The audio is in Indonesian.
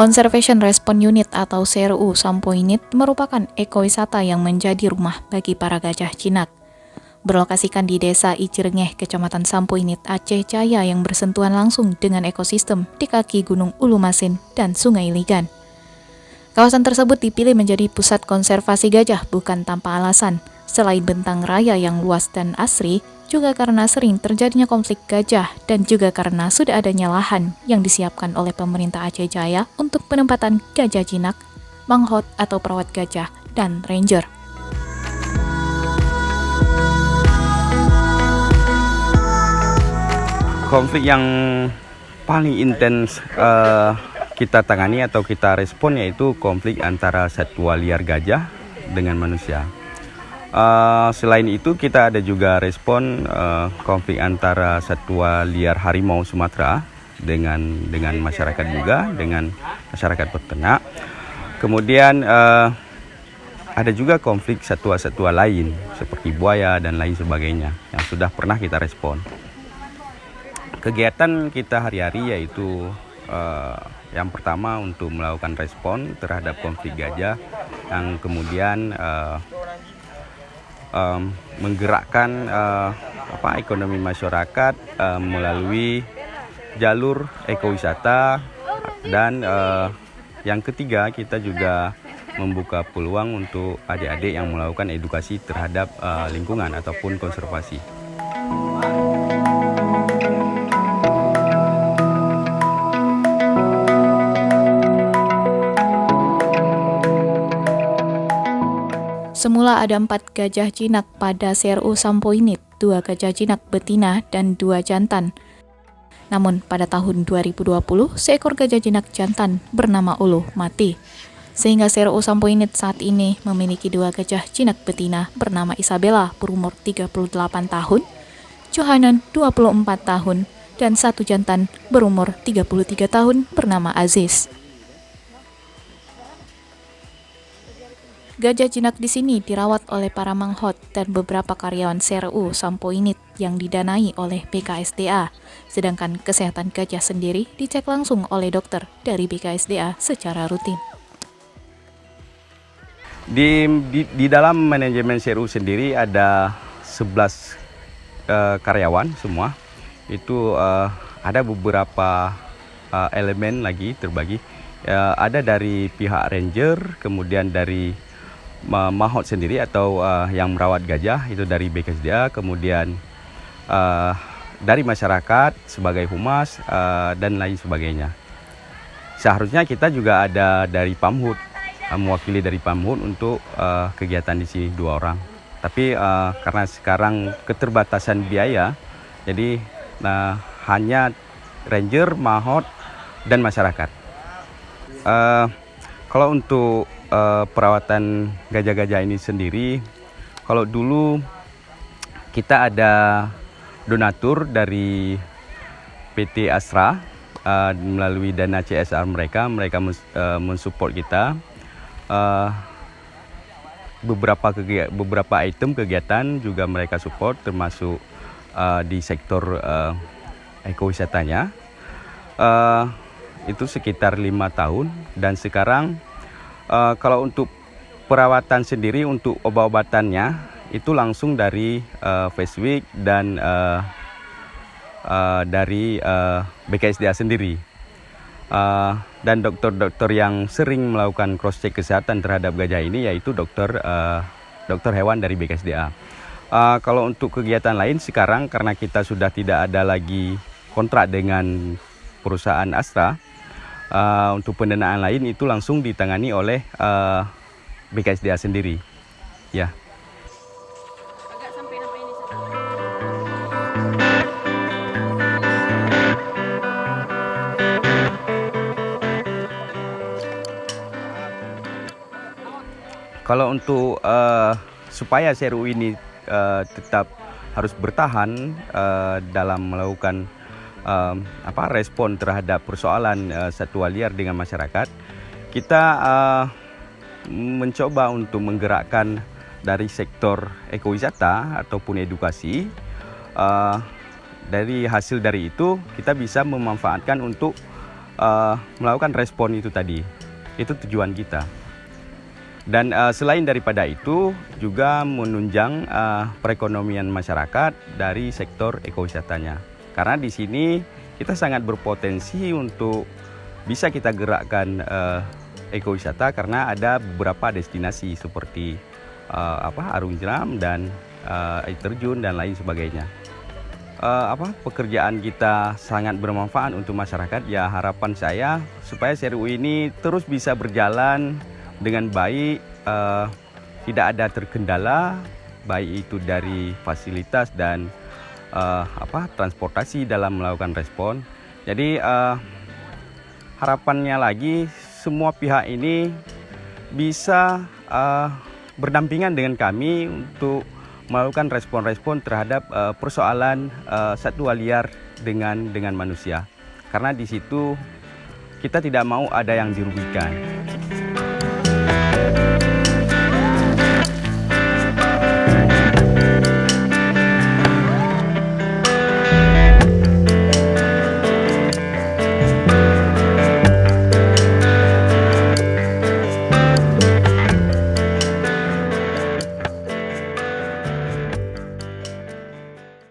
Conservation Response Unit atau CRU Sampo Unit merupakan ekowisata yang menjadi rumah bagi para gajah jinak. Berlokasikan di Desa Icirengeh, Kecamatan Sampo Unit, Aceh Jaya yang bersentuhan langsung dengan ekosistem di kaki Gunung Ulumasin dan Sungai Ligan. Kawasan tersebut dipilih menjadi pusat konservasi gajah bukan tanpa alasan. Selain bentang raya yang luas dan asri, juga karena sering terjadinya konflik gajah dan juga karena sudah adanya lahan yang disiapkan oleh pemerintah Aceh Jaya untuk penempatan gajah jinak, manghot atau perawat gajah, dan ranger. Konflik yang paling intens kita tangani atau kita respon yaitu konflik antara satwa liar gajah dengan manusia. Selain itu kita ada juga respon konflik antara satwa liar harimau Sumatera dengan masyarakat juga, dengan masyarakat peternak. Kemudian ada juga konflik satwa-satwa lain seperti buaya dan lain sebagainya yang sudah pernah kita respon. Kegiatan kita hari-hari yaitu yang pertama untuk melakukan respon terhadap konflik gajah, yang kemudian menggerakkan ekonomi masyarakat melalui jalur ekowisata, dan yang ketiga kita juga membuka peluang untuk adik-adik yang melakukan edukasi terhadap lingkungan ataupun konservasi. Semula ada 4 gajah jinak pada CRU Sampo Unit, 2 gajah jinak betina dan 2 jantan. Namun pada tahun 2020, seekor gajah jinak jantan bernama Ulu mati. Sehingga CRU Sampo Unit saat ini memiliki 2 gajah jinak betina bernama Isabella berumur 38 tahun, Johanan 24 tahun, dan 1 jantan berumur 33 tahun bernama Aziz. Gajah jinak di sini dirawat oleh para manghot dan beberapa karyawan CRU Sampo Unit yang didanai oleh BKSDA, sedangkan kesehatan gajah sendiri dicek langsung oleh dokter dari BKSDA secara rutin. Di dalam manajemen CRU sendiri ada 11 karyawan semua. Itu ada beberapa elemen lagi terbagi. Ada dari pihak ranger, kemudian dari manghot sendiri atau yang merawat gajah itu dari BKSDA, kemudian dari masyarakat sebagai humas dan lain sebagainya. Seharusnya kita juga ada dari Pamhut, mewakili dari Pamhut untuk kegiatan di sini 2 orang. Tapi karena sekarang keterbatasan biaya, jadi hanya ranger, manghot, dan masyarakat. Kalau untuk perawatan gajah-gajah ini sendiri, kalau dulu kita ada donatur dari PT Astra melalui dana CSR mereka mensupport kita beberapa item kegiatan juga mereka support, termasuk di sektor ekowisatanya. Itu sekitar 5 tahun, dan sekarang kalau untuk perawatan sendiri untuk obat-obatannya itu langsung dari Faceweek dan dari BKSDA sendiri. Dan dokter-dokter yang sering melakukan cross-check kesehatan terhadap gajah ini yaitu dokter hewan dari BKSDA. Kalau untuk kegiatan lain sekarang, karena kita sudah tidak ada lagi kontrak dengan perusahaan Astra, untuk pendanaan lain itu langsung ditangani oleh BKSDA sendiri. Ya. Kalau untuk supaya CRU ini tetap harus bertahan dalam melakukan respon terhadap persoalan satwa liar dengan masyarakat, kita mencoba untuk menggerakkan dari sektor ekowisata ataupun edukasi. Dari hasil dari itu kita bisa memanfaatkan untuk melakukan respon itu tadi. Itu tujuan kita. Dan selain daripada itu juga menunjang perekonomian masyarakat dari sektor ekowisatanya. Karena di sini kita sangat berpotensi untuk bisa kita gerakkan ekowisata karena ada beberapa destinasi seperti Arung Jeram dan air terjun dan lain sebagainya. Pekerjaan kita sangat bermanfaat untuk masyarakat. Ya, harapan saya supaya CRU ini terus bisa berjalan dengan baik, tidak ada terkendala, baik itu dari fasilitas dan transportasi dalam melakukan respon. Jadi harapannya lagi semua pihak ini bisa berdampingan dengan kami untuk melakukan respon-respon terhadap persoalan satwa liar dengan manusia. Karena di situ kita tidak mau ada yang dirugikan.